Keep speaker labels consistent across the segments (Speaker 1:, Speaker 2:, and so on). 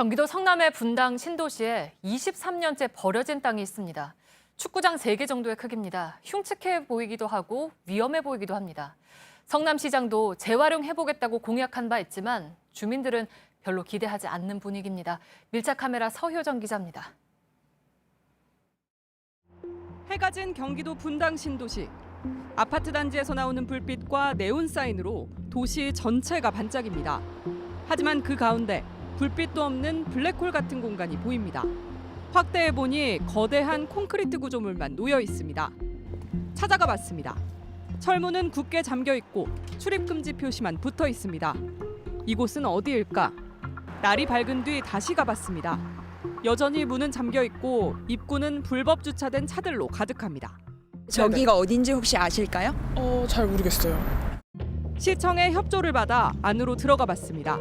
Speaker 1: 경기도 성남의 분당 신도시에 23년째 버려진 땅이 있습니다. 축구장 3개 정도의 크기입니다. 흉측해 보이기도 하고 위험해 보이기도 합니다. 성남시장도 재활용해보겠다고 공약한 바 있지만 주민들은 별로 기대하지 않는 분위기입니다. 밀착 카메라 서효정 기자입니다.
Speaker 2: 해가 진 경기도 분당 신도시. 아파트 단지에서 나오는 불빛과 네온 사인으로 도시 전체가 반짝입니다. 하지만 그 가운데 불빛도 없는 블랙홀 같은 공간이 보입니다. 확대해 보니 거대한 콘크리트 구조물만 놓여 있습니다. 찾아가 봤습니다. 철문은 굳게 잠겨 있고 출입 금지 표시만 붙어 있습니다. 이곳은 어디일까? 날이 밝은 뒤 다시 가봤습니다. 여전히 문은 잠겨 있고 입구는 불법 주차된 차들로 가득합니다.
Speaker 3: 저기가 어딘지 혹시 아실까요?
Speaker 4: 잘 모르겠어요.
Speaker 2: 시청의 협조를 받아 안으로 들어가 봤습니다.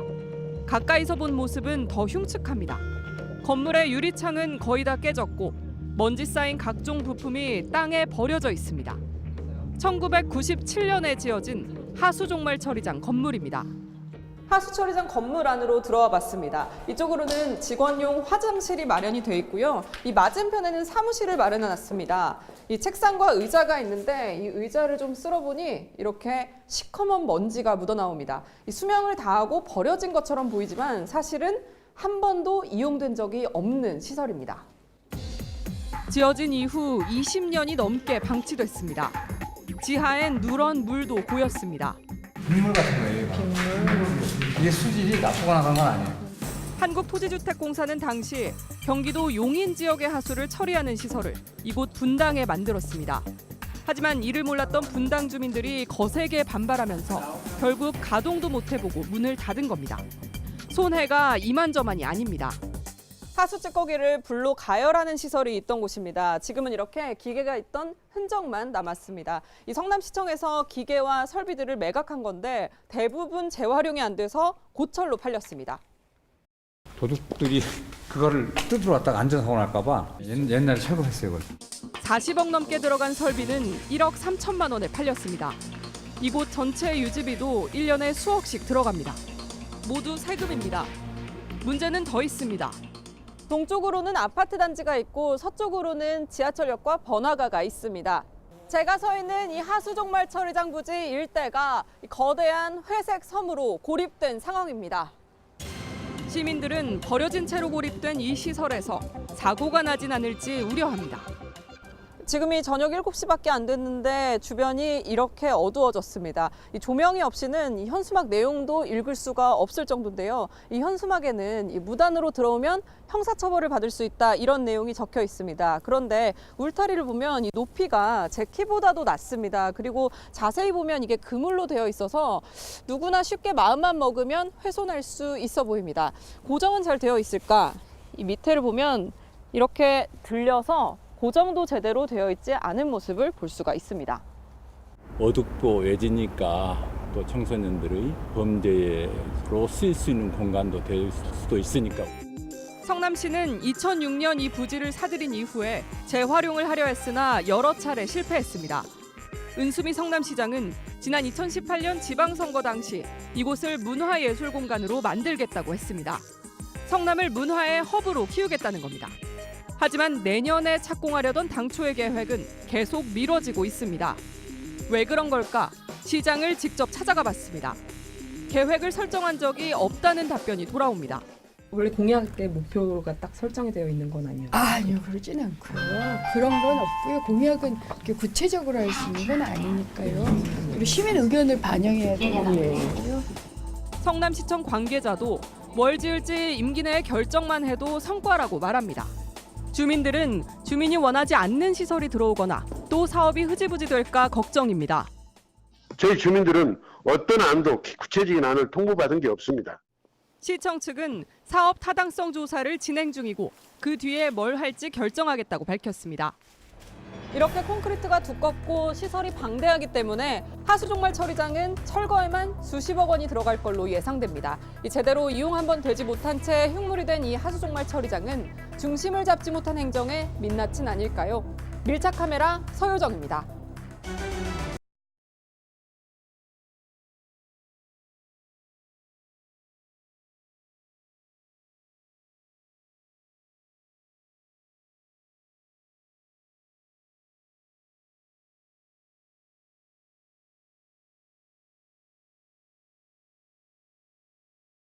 Speaker 2: 가까이서 본 모습은 더 흉측합니다. 건물의 유리창은 거의 다 깨졌고 먼지 쌓인 각종 부품이 땅에 버려져 있습니다. 1997년에 지어진 하수종말 처리장 건물입니다. 하수 처리장 건물 안으로 들어와 봤습니다. 이쪽으로는 직원용 화장실이 마련이 돼 있고요. 이 맞은편에는 사무실을 마련해 놨습니다. 이 책상과 의자가 있는데 이 의자를 좀 쓸어보니 이렇게 시커먼 먼지가 묻어 나옵니다. 이 수명을 다하고 버려진 것처럼 보이지만 사실은 한 번도 이용된 적이 없는 시설입니다. 지어진 이후 20년이 넘게 방치됐습니다. 지하엔 누런 물도 고였습니다.
Speaker 5: 빗물 같은 거예요. 이게 수질이 나쁘거나 그런 건 아니에요.
Speaker 2: 한국토지주택공사는 당시 경기도 용인 지역의 하수를 처리하는 시설을 이곳 분당에 만들었습니다. 하지만 이를 몰랐던 분당 주민들이 거세게 반발하면서 결국 가동도 못 해보고 문을 닫은 겁니다. 손해가 이만저만이 아닙니다. 하수 찌꺼기를 불로 가열하는 시설이 있던 곳입니다. 지금은 이렇게 기계가 있던 흔적만 남았습니다. 이 성남시청에서 기계와 설비들을 매각한 건데 대부분 재활용이 안 돼서 고철로 팔렸습니다.
Speaker 5: 도둑들이 그거를 뜯으러 왔다가 안전사고 날까 봐 옛날에 철거했어요. 그걸.
Speaker 2: 40억 넘게 들어간 설비는 1억 3천만 원에 팔렸습니다. 이곳 전체 유지비도 1년에 수억씩 들어갑니다. 모두 세금입니다. 문제는 더 있습니다. 동쪽으로는 아파트 단지가 있고 서쪽으로는 지하철역과 번화가가 있습니다. 제가 서 있는 이 하수종말 처리장 부지 일대가 거대한 회색 섬으로 고립된 상황입니다. 시민들은 버려진 채로 고립된 이 시설에서 사고가 나진 않을지 우려합니다. 지금이 저녁 7시밖에 안 됐는데 주변이 이렇게 어두워졌습니다. 이 조명이 없이는 이 현수막 내용도 읽을 수가 없을 정도인데요. 이 현수막에는 이 무단으로 들어오면 형사처벌을 받을 수 있다 이런 내용이 적혀 있습니다. 그런데 울타리를 보면 이 높이가 제 키보다도 낮습니다. 그리고 자세히 보면 이게 그물로 되어 있어서 누구나 쉽게 마음만 먹으면 훼손할 수 있어 보입니다. 고정은 잘 되어 있을까? 이 밑에를 보면 이렇게 들려서 고정도 제대로 되어 있지 않은 모습을 볼 수가 있습니다.
Speaker 6: 어둡고 외지니까 또 청소년들의 범죄로 쓰일 수 있는 공간도 될 수도 있으니까.
Speaker 2: 성남시는 2006년 이 부지를 사들인 이후에 재활용을 하려 했으나 여러 차례 실패했습니다. 은수미 성남시장은 지난 2018년 지방선거 당시 이곳을 문화예술공간으로 만들겠다고 했습니다. 성남을 문화의 허브로 키우겠다는 겁니다. 하지만 내년에 착공하려던 당초의 계획은 계속 미뤄지고 있습니다. 왜 그런 걸까? 시장을 직접 찾아가 봤습니다. 계획을 설정한 적이 없다는 답변이 돌아옵니다.
Speaker 7: 원래 공약 때 목표가 딱 설정이 되어 있는 건 아니에요?
Speaker 4: 아니요, 그러진 않고요. 그런 건 없고요. 공약은 이렇게 구체적으로 할 수 있는 건 아니니까요. 그리고 시민 의견을 반영해야 되는 거고요.
Speaker 2: 성남시청 관계자도 뭘 지을지 임기 내에 결정만 해도 성과라고 말합니다. 주민들은 주민이 원하지 않는 시설이 들어오거나 또 사업이 흐지부지 될까 걱정입니다.
Speaker 8: 저희 주민들은 어떤 안도 구체적인 안을 통보받은 게 없습니다.
Speaker 2: 시청 측은 사업 타당성 조사를 진행 중이고 그 뒤에 뭘 할지 결정하겠다고 밝혔습니다. 이렇게 콘크리트가 두껍고 시설이 방대하기 때문에 하수종말 처리장은 철거에만 수십억 원이 들어갈 걸로 예상됩니다. 제대로 이용 한번 되지 못한 채 흉물이 된 이 하수종말 처리장은 중심을 잡지 못한 행정에 민낯은 아닐까요? 밀착 카메라 서효정입니다.